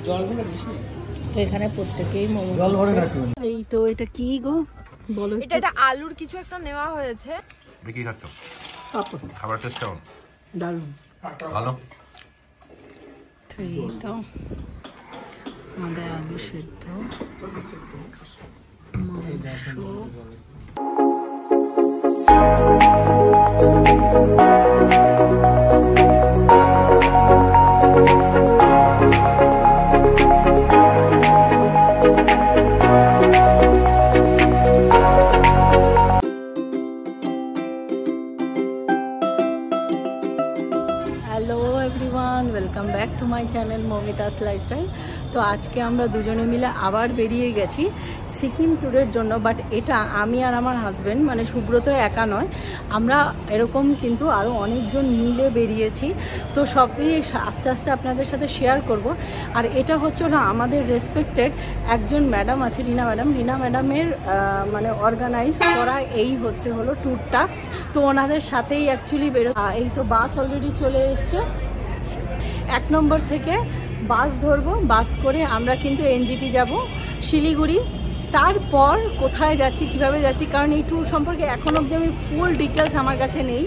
তো এখানে প্রত্যেকেই মোমো এই তো এটা কি গো বলো এটা আলুর কিছু একটা নেওয়া হয়েছে কি খাচ্ছ খাবার টেস্ট কেমন দারুণ ভালো তো আমাদের আলু সেদ্ধ মাংস welcome back to my channel Moumita's lifestyle. तो आज के আমরা দুজনে মিলে আবার বেরিয়ে গেছি সিকিম ট্যুরের জন্য। বাট এটা আমি আর আমার হাজব্যান্ড মানে সুব্রত একা নয়, আমরা এরকম কিন্তু আরও অনেকজন মিলে বেরিয়েছি। তো সবই আস্তে আস্তে আপনাদের সাথে শেয়ার করব। আর এটা হচ্ছে না আমাদের রেসপেক্টেড একজন ম্যাডাম আছে, রিনা ম্যাডামের মানে অর্গানাইজ করা এই হলো ট্যুরটা। তো ওনাদের সাথেই অ্যাকচুয়ালি এই তো বাস অলরেডি চলে এসছে। 1 নম্বর থেকে বাস ধরবো, বাস করে আমরা কিন্তু এনজিপি যাব শিলিগুড়ি। তারপর কোথায় যাচ্ছি কিভাবে যাচ্ছি, কারণ এই ট্যুর সম্পর্কে এখন অবধি আমি ফুল ডিটেলস আমার কাছে নেই।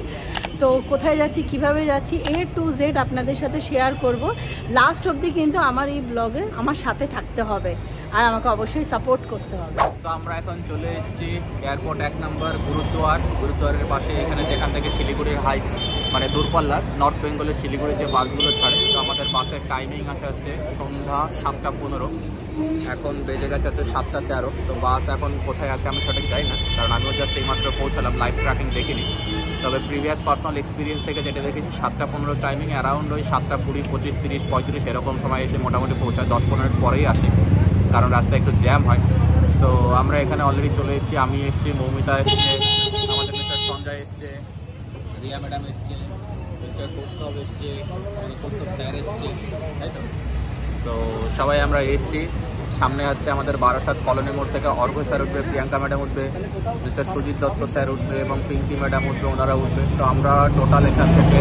তো কোথায় যাচ্ছি কিভাবে যাচ্ছি A to Z আপনাদের সাথে শেয়ার করব। লাস্ট অবধি কিন্তু আমার এই ব্লগে আমার সাথে থাকতে হবে আর আমাকে অবশ্যই সাপোর্ট করতে হবে। তো আমরা এখন চলে এসেছি এয়ারপোর্ট 1 নম্বর গুরুদ্বারের পাশে, এখানে যেখান থেকে শিলিগুড়ির হাইট মানে দূরপাল্লার নর্থ বেঙ্গলের শিলিগুড়ির যে বাসগুলো ছাড়ে। তো আমাদের বাসের টাইমিং আছে হচ্ছে সন্ধ্যা 7:15, এখন বেজে গেছে হচ্ছে 7:13। তো বাস এখন কোথায় আছে আমি সঠিক জানি না, কারণ আমিও জাস্ট এইমাত্র পৌঁছালাম, লাইভ ট্র্যাকিং দেখিনি। তবে প্রিভিয়াস পার্সোনাল এক্সপিরিয়েন্স থেকে যেটা দেখেছি 7:15 টাইমিং, অ্যারাউন্ড ওই 7:20, 25, 30, 35 এরকম সময় এসে মোটামুটি পৌঁছায়, 10-15 মিনিট পরেই আসে, কারণ রাস্তায় একটু জ্যাম হয়। তো আমরা এখানে অলরেডি চলে এসেছি, আমি এসেছি, মৌমিতা এসছে, আমাদের মিস্টার সঞ্জয় এসছে, রিয়া ম্যাডাম এসছে, মিস্টার কৌস্তব এসছে, আমাদের কৌস্তব স্যার এসছে, তাই তো। সো সবাই আমরা এসছি। সামনে হচ্ছে আমাদের বারাসাত কলোনি মোড় থেকে অর্ঘ স্যার উঠবে, প্রিয়াঙ্কা ম্যাডাম উঠবে, মিস্টার সুজিত দত্ত স্যার উঠবে এবং পিঙ্কি ম্যাডাম উঠবে, ওনারা উঠবে। তো আমরা টোটাল এখান থেকে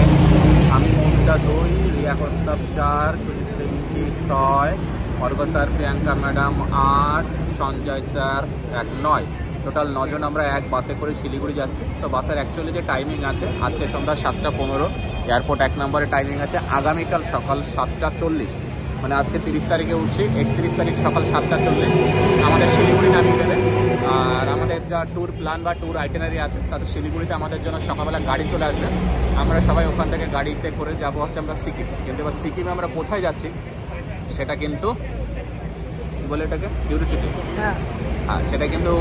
আমি Moumita 2, Riya Kaustav 4, Sujit Pinki 6, Argha sir Priyanka madam 8, Sanjay sir 1, 9, total 9 জন আমরা এক বাসে করে শিলিগুড়ি যাচ্ছি। তো বাসের অ্যাকচুয়ালি যে টাইমিং আছে আজকে সন্ধ্যা 7:15, এয়ারপোর্ট 1 নম্বরে টাইমিং আছে আগামীকাল সকাল 7:40, মানে আজকে 30 তারিখে উঠছি, 31 তারিখ সকাল 7:40 আমাদের শিলিগুড়ি নামিয়ে দেবে। আর আমাদের যা ট্যুর প্ল্যান বা ট্যুর আইটেনারি আছে তাতে শিলিগুড়িতে আমাদের জন্য সকালবেলা গাড়ি চলে আসবে, আমরা সবাই ওখান থেকে গাড়িতে করে যাবো হচ্ছে আমরা সিকিম। কিন্তু এবার সিকিমে আমরা কোথায় যাচ্ছি সেটা কিন্তু বলে এটাকে কিউরিওসিটি, হ্যাঁ সেটা কিন্তু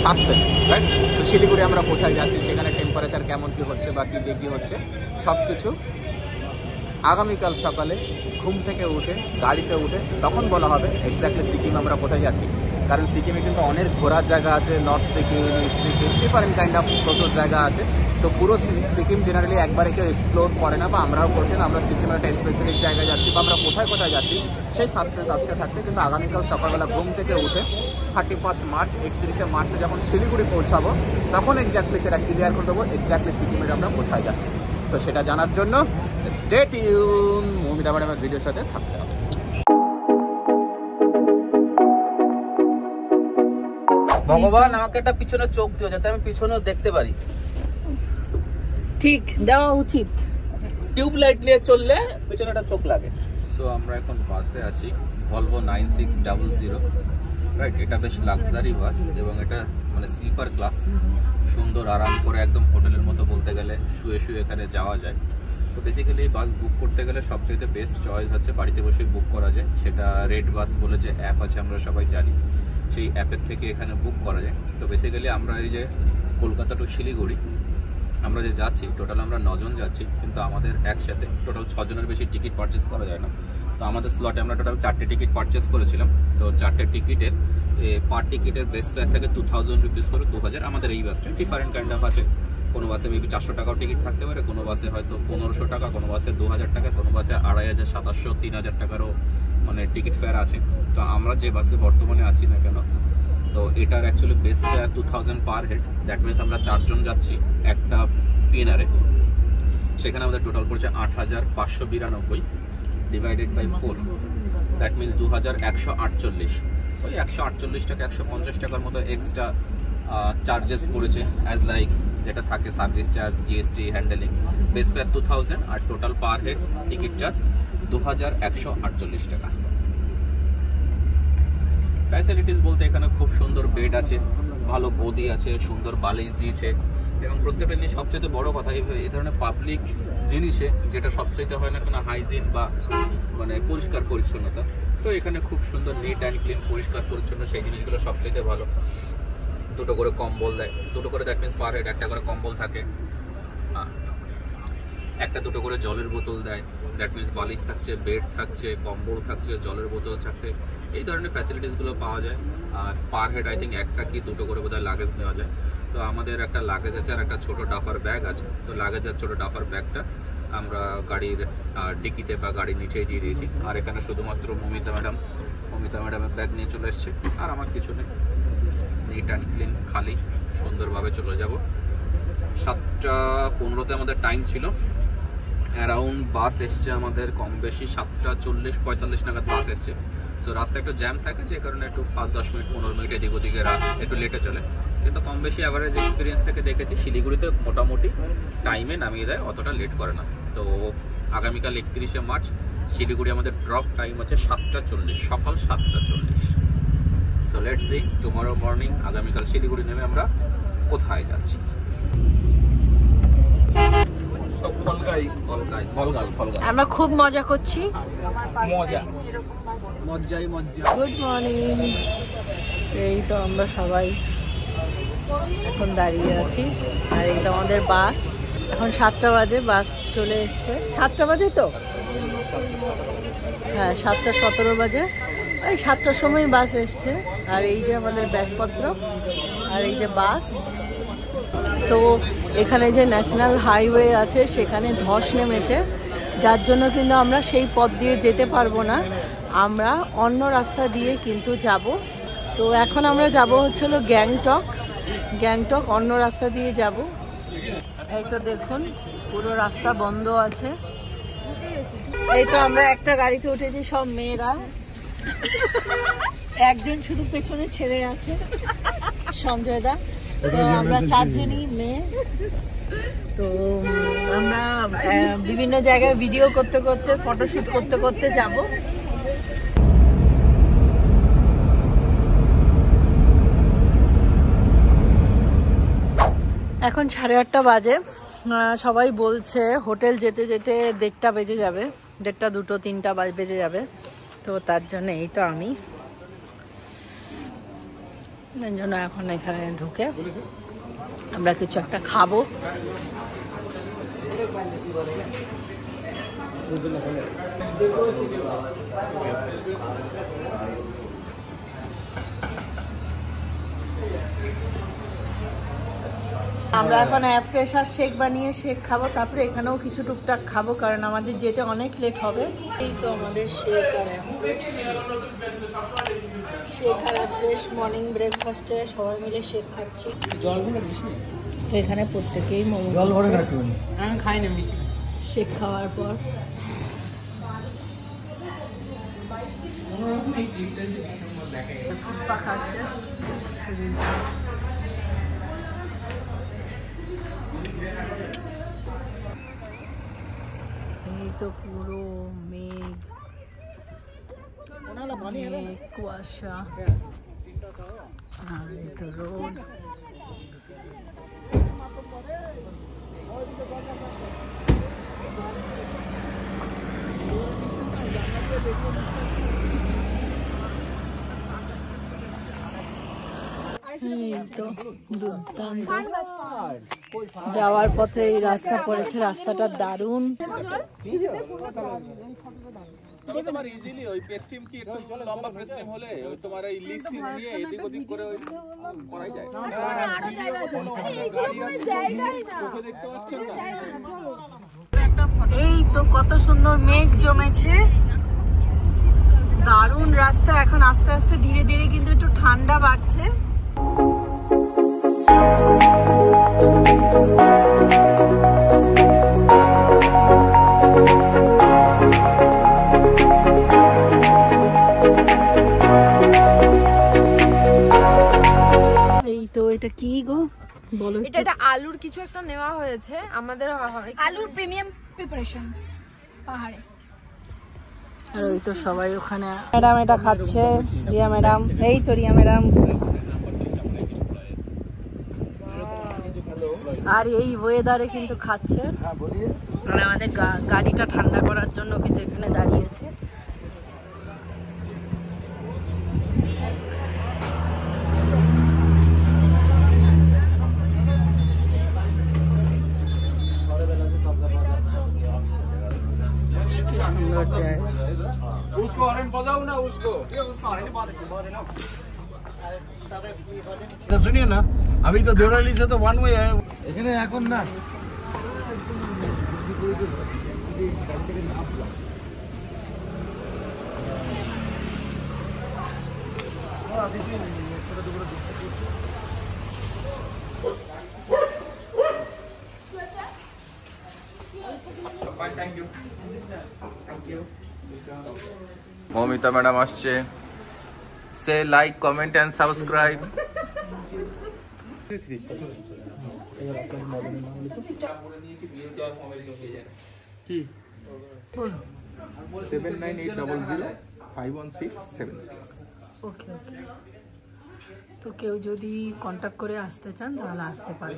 সাসপেন্স, রাইট। তো শিলিগুড়ি আমরা কোথায় যাচ্ছি, সেখানে টেম্পারেচার কেমন কি হচ্ছে বা কী দিয়ে কী হচ্ছে সব কিছু আগামীকাল সকালে ঘুম থেকে উঠে গাড়িতে উঠে তখন বলা হবে এক্স্যাক্টলি সিকিম আমরা কোথায় যাচ্ছি। কারণ সিকিমে কিন্তু অনেক ঘোরার জায়গা আছে, north Sikkim, east Sikkim, different kind of প্রচুর জায়গা আছে। তো পুরো সিকিম জেনারেলি একবারে কেউ এক্সপ্লোর করে না, বা আমরাও করছি না। আমরা সিকিমের একটা স্পেসিফিক জায়গায় যাচ্ছি বা আমরা কোথায় কোথায় যাচ্ছি সেই সাসপেন্স আজকে থাকছে। কিন্তু আগামীকাল সকালবেলা ঘুম থেকে উঠে 31 মার্চ 31শে মার্চে যখন শিলিগুড়ি পৌঁছাবো তখন এক্স্যাক্টলি সেটা ক্লিয়ার করে দেবো এক্স্যাক্টলি সিকিমের আমরা কোথায় যাচ্ছি। তো সেটা জানার জন্য স্টে টিউন, মৌমিতা ম্যাডামের ভিডিওর সাথে থাকতে হবে। ভগবান আমাকে একটা পিছনে চোখ দিও যাতে আমি পিছনেও দেখতে পারি, ঠিক দেওয়া উচিত। টিউব লাইট নিয়ে চললে পিছনে একটা চোখ লাগে। সো আমরা এখন বাসে আছি, ভলভো 9600, রাইট। এটা বেশ লাক্সারি বাস এবং এটা মানে স্লিপার ক্লাস, সুন্দর আরাম করে একদম হোটেলের মতো বলতে গেলে শুয়ে শুয়ে এখানে যাওয়া যায়। তো বেসিক্যালি এই বাস বুক করতে গেলে সবচেয়ে বেস্ট চয়েস হচ্ছে বাড়িতে বসে বুক করা যায়, সেটা রেড বাস বলে যে অ্যাপ আছে আমরা সবাই জানি, সেই অ্যাপের থেকে এখানে বুক করা যায়। তো বেসিক্যালি আমরা এই যে কলকাতা টু শিলিগুড়ি আমরা যে যাচ্ছি টোটাল আমরা 9 জন যাচ্ছি, কিন্তু আমাদের একসাথে টোটাল 6 জনের বেশি টিকিট পারচেস করা যায় না। তো আমাদের স্লটে আমরা টোটাল 4টে টিকিট পারচেস করেছিলাম। তো 4টে টিকিটের পার টিকিটের বেস্ট ফেয়ার থাকে 2000 রুপিস করে, 2000। আমাদের এই বাসটা ডিফারেন্ট কাইন্ড অফ আছে, কোনো বাসে মেবি 400 টাকাও টিকিট থাকতে পারে, কোনো বাসে হয়তো 1500 টাকা, কোনো বাসে 2000 টাকা, কোনো বাসে 2500, 2700, 3000 টাকারও মানে টিকিট ফেয়ার আছে। তো আমরা যে বাসে বর্তমানে আছি না কেন, তো এটার actually best fair 2000 per head. That means আমরা 4 জন যাচ্ছি একটা পিএনআরে, সেখানে আমাদের টোটাল পড়ছে 8592 ডিভাইডেড বাই 4, দ্যাট মিনস 2148, ওই 148 টাকা 150 টাকার মতো এক্সট্রা চার্জেস পড়েছে অ্যাজ লাইক যেটা থাকে service charge, GST, handling. Base fare 2000 আর total per head ticket charge 2148 টাকা। ফ্যাসিলিটিস বলতে এখানে খুব সুন্দর বেড আছে, ভালো গদি আছে, সুন্দর বালিশ দিয়েছে, এবং প্রত্যেকটা জিনিস সবচেয়ে বড় কথা এই ধরনের পাবলিক জিনিসে যেটা সবচেয়ে হয় না কেন হাইজিন বা মানে পরিষ্কার পরিচ্ছন্নতা, তো এখানে খুব সুন্দর নিট অ্যান্ড ক্লিন, পরিষ্কার পরিচ্ছন্ন, সেই জিনিসগুলো সবচেয়ে ভালো। দুটো করে কম্বল দেয়, দুটো করে, দ্যাট মিনস পার হেড একটা করে কম্বল থাকে, একটা দুটো করে জলের বোতল দেয়, দ্যাট মিনস বালিশ থাকছে, বেড থাকছে, কম্বল থাকছে, জলের বোতল থাকছে, এই ধরনের ফ্যাসিলিটিসগুলো পাওয়া যায়। আর পার হেড আই থিঙ্ক একটা কি দুটো করে বোধহয় লাগেজ নেওয়া যায়। তো আমাদের একটা লাগেজ আছে আর একটা ছোটো ডাফার ব্যাগ আছে। তো লাগেজ আর ছোটো ডাফার ব্যাগটা আমরা গাড়ির ডিকিতে বা গাড়ির নিচেই দিয়ে দিয়েছি। আর এখানে শুধুমাত্র মমিতা ম্যাডামের ব্যাগ নিয়ে চলে এসছে, আর আমার কিছু নেই, নিট অ্যান্ড ক্লিন, খালি সুন্দরভাবে চলে যাব। 7:15 আমাদের টাইম ছিল, অ্যারাউন্ড বাস এসছে আমাদের কম বেশি 7:40-45 নাগাদ বাস এসছে। সো রাস্তা একটু জ্যাম থাকে, যে কারণে একটু 5-10 মিনিট 15 মিনিট এদিক ওদিকে একটু লেটে চলে, কিন্তু কম বেশি অ্যাভারেজ এক্সপিরিয়েন্স থেকে দেখেছি শিলিগুড়িতে মোটামুটি টাইমে নামিয়ে দেয়, অতটা লেট করে না। তো আগামীকাল 31শে মার্চ শিলিগুড়ি আমাদের ড্রপ টাইম আছে 7:40, সকাল 7:40। So let's see tomorrow morning আগামীকাল শিলিগুড়ি নেমে আমরা কোথায় যাচ্ছি। আমরা খুব মজা করছি, মজ্জাই মজ্জা। Good morning. এই তো আমরা সবাই এখন দাঁড়িয়ে আছি, আর এই তো আমাদের বাস। এখন 7টা বাজে, বাস চলে এসছে। 7টা বাজে তো, হ্যাঁ 7:17 বাজে, ওই 7টার সময় বাস এসছে। আর এই যে আমাদের ব্যাগপত্র, আর এই যে বাস। তো এখানে যে ন্যাশনাল হাইওয়ে আছে সেখানে ধস নেমেছে, যার জন্য কিন্তু আমরা সেই পথ দিয়ে যেতে পারবো না, আমরা অন্য রাস্তা দিয়ে কিন্তু যাব। তো এখন আমরা যাব হচ্ছিল গ্যাংটক, অন্য রাস্তা দিয়ে যাব। এই তো দেখুন পুরো রাস্তা বন্ধ আছে। এই তো আমরা একটা গাড়িতে উঠেছি সব মেয়েরা, একজন শুধু পেছনে ছেড়ে আছে, সঞ্জয় দা। তো আমরা 4 জনই মেয়ে। তো আমরা বিভিন্ন জায়গায় ভিডিও করতে করতে, ফটোশুট করতে করতে যাব। এখন 8:30 বাজে। সবাই বলছে হোটেল যেতে যেতে 1:30 বেজে যাবে, 1:30, 2, 3টা বেজে যাবে। তো তার জন্য এই তো আমি জন্য এখন এখানে ঢুকে আমরা কিছু একটা খাবো। আমরা এখন ফ্রেশার শেক বানিয়ে শেক খাবো, তারপরে এখানেও কিছু টুকটাক খাবো, কারণ আমাদের যেতে অনেক লেট হবে। এই তো আমাদের শেক আর ফ্রেশ মর্নিং ব্রেকফাস্টে সবাই মিলে শেক খাচ্ছি। তো এখানে প্রত্যেকেই মোমো আমি খাই না মিষ্টি শেক খাওয়ার পর। খাচ্ছে এই তো পুরো মেঘ, কুয়াশা, আর এই তো রোড। যাওয়ার পথে এই রাস্তা পড়েছে, রাস্তাটা দারুণ। তোমার ইজিলি ওই পেস্টিম কি একটু লম্বা পেস্টিম হলে ওই তোমার এই লিস পিস দিয়ে এদিক ওদিক করে ওই করাই যায়। চোখে দেখতে পাচ্ছেন না? এই তো কত সুন্দর মেঘ জমেছে, দারুণ রাস্তা। এখন আস্তে আস্তে ধীরে ধীরে কিন্তু একটু ঠান্ডা বাড়ছে। এই তো এটা কি গো বলো? এটা আলুর কিছু একটা নেওয়া হয়েছে আমাদের, আলুর প্রিমিয়াম প্রিপারেশন পাহাড়ে। আর ওই তো সবাই ওখানে ম্যাডাম এটা খাচ্ছে, রিয়া ম্যাডাম। এই তো রিয়া ম্যাডাম। আর এই ওয়েদারে কিন্তু খাচ্ছে। আর আমাদের গাড়িটা ঠান্ডা করার জন্য কিন্তু এখানে দাঁড়িয়েছে। সুন্দর জায়গা। उसको हॉर्न बजाओ ना उसको तो सुनिए ना, अभी तो देवराली से तो वन वे है এখানে এখন না। মৌমিতা ম্যাডাম আসছে। সে লাইক, কমেন্ট এন্ড সাবস্ক্রাইব। কি 7980051676। ওকে ওকে। তো কেউ যদি কন্টাক্ট করে আসতে চান তাহলে আসতে পারেন।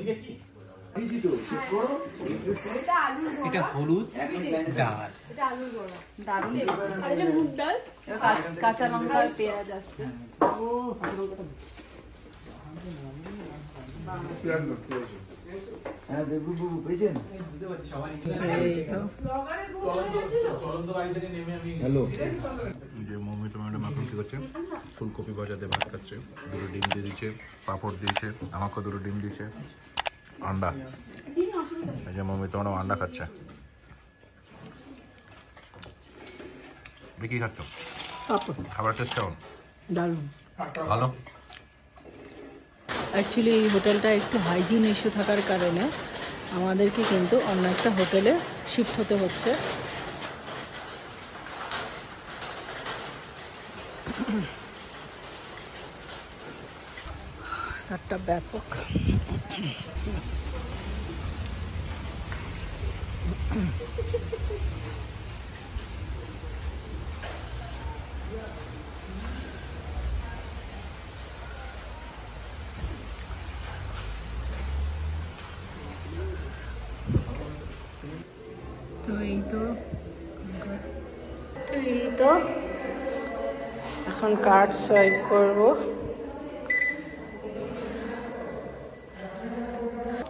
এটা হলুদ ডাল, কাঁচা লঙ্কা পেঁয়াজ আসছে। হ্যালো, যে মৌমিতা ম্যাডাম এখন কি করছে, ফুলকপি ভাজা দিয়ে ভাত খাচ্ছে, দুটো ডিম দিয়ে দিচ্ছে, পাঁপড় দিয়েছে, আমাকে দুটো ডিম দিয়েছে, আন্ডা। এই যে মৌমিতা ম্যাডাম আন্ডা খাচ্ছে। কি খাচ্ছ? খাবার টেস্ট কেমন? দারুণ, ভালো। অ্যাকচুয়ালি এই হোটেলটা একটু হাইজিন ইস্যু থাকার কারণে আমাদেরকে কিন্তু অন্য একটা হোটেলে শিফট হতে হচ্ছে। তারটা ব্যাপক। তো এই তো এখন কার্ড সোয়াইপ করব।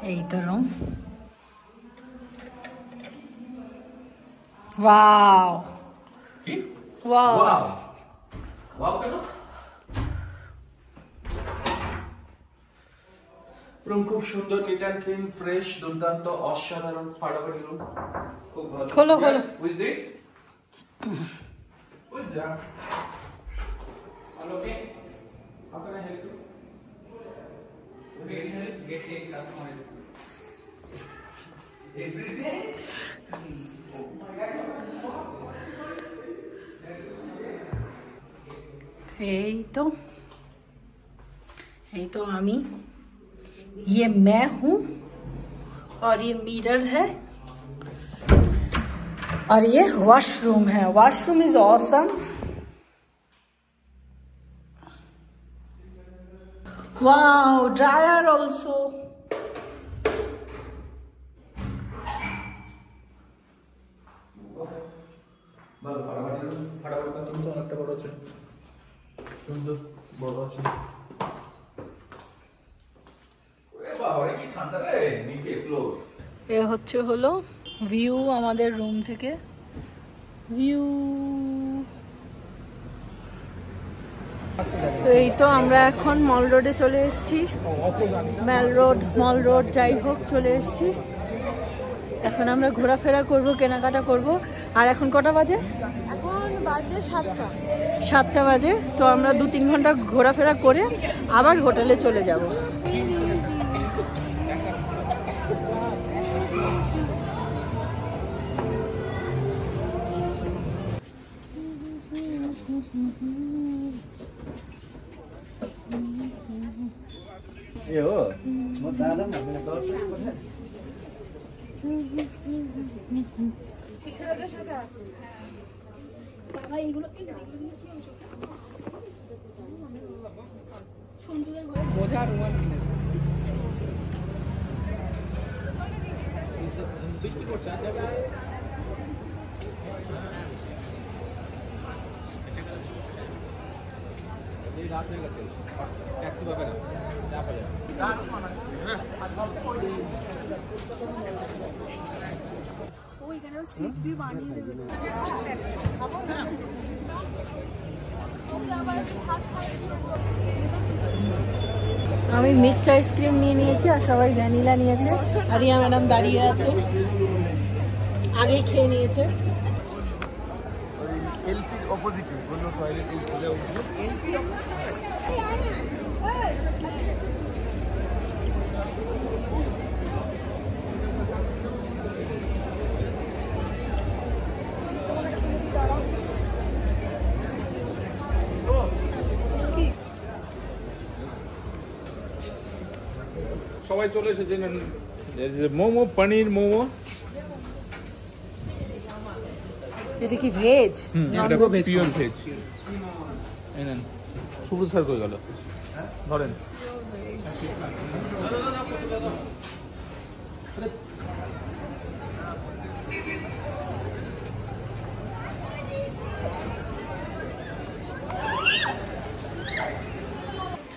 এই তো রুম। ওয়াও ওয়াও রুম খুব সুন্দর, নিট অ্যান্ড ক্লিন, ফ্রেশ, দুর্দান্ত, অসাধারণ, ফাটাফাটি রুম, খুব ভালো। খোলো খোলো। With this with that all okay. How can I help you? Get a customer every day. এই তো আমি, ये मैं हूँ और ये मिरर है और ये वॉशरूम है। Washroom is awesome. Wow, dryer also. ফাটাফাটি বাথরুম তো অনেকটা বড় আছে, সুন্দর বড় আছে। এ হচ্ছে হলো ভিউ আমাদের রুম থেকে। ভিউ। তো এই তো আমরা এখন মল রোডে চলে এসেছি। মল রোড যাই হোক চলে এসেছি। এখন আমরা ঘোরাফেরা করব, কেনাকাটা করব। আর এখন কটা বাজে? এখন বাজে 7টা। 7টা বাজে। তো আমরা 2-3 ঘন্টা ঘোরাফেরা করে আবার হোটেলে চলে যাব। ছেলেদের সাথে আছে। বাবা এগুলো কি সঞ্জুদের ঘরে বোঝা রুমাল কিনেছে বৃষ্টি পড়ছে আর যাবে রাত হয়ে গেছে ট্যাক্সি পাবে না চাপা যাবে ওইখানে সিট দিয়ে বানিয়ে দেবে। আমি মিক্সড আইসক্রিম নিয়ে নিয়েছি আর সবাই ভ্যানিলা নিয়েছে। আর রিয়া ম্যাডাম দাঁড়িয়ে আছে, আগেই খেয়ে নিয়েছে। এলপির অপোজিটে অন্য টয়লেট এই সোজা উঠলো সবাই চলে এসেছে মোমো পনির মোমো এটা কি ভেজ? এটা পিওর ভেজ এই নেন শুভ স্যার কই গেল ধরেন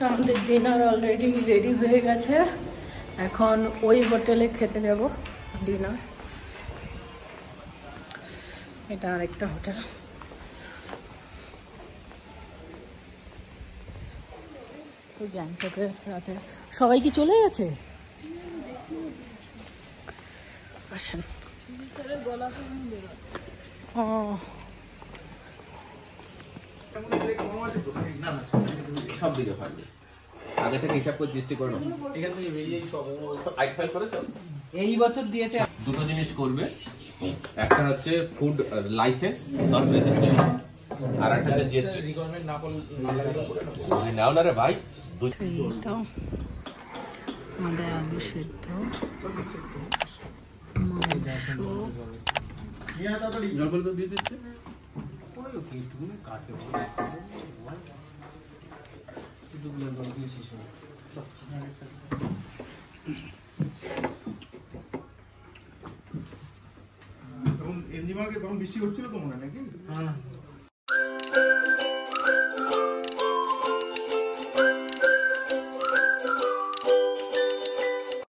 আমাদের ডিনার অলরেডি রেডি হয়ে গেছে, এখন ওই হোটেলে খেতে যাব ডিনার। এটা আরেকটা হোটেল। তো গ্যাংটকে রাতে সবাই কি চলে গেছে? আসেন। ও সব দিকে পারবে আগে থেকে হিসাব করে জিএসটি করে নাও। এখান থেকে বেরিয়ে সব আইট ফাইল করেছো এই বছর দিয়েছে। দুটো জিনিস করবে, একটা হচ্ছে ফুড লাইসেন্স নট রেজিস্ট্রেশন আর একটা হচ্ছে জিএসটি রিকোয়ারমেন্ট না করলে নাও না রে ভাই। তো আমাদের আলু সেদ্ধ, মাংস, জলপাই তো দিয়ে দিচ্ছে তখন এমনি মার্কে তখন বৃষ্টি হচ্ছিল তো মনে হয় নাকি?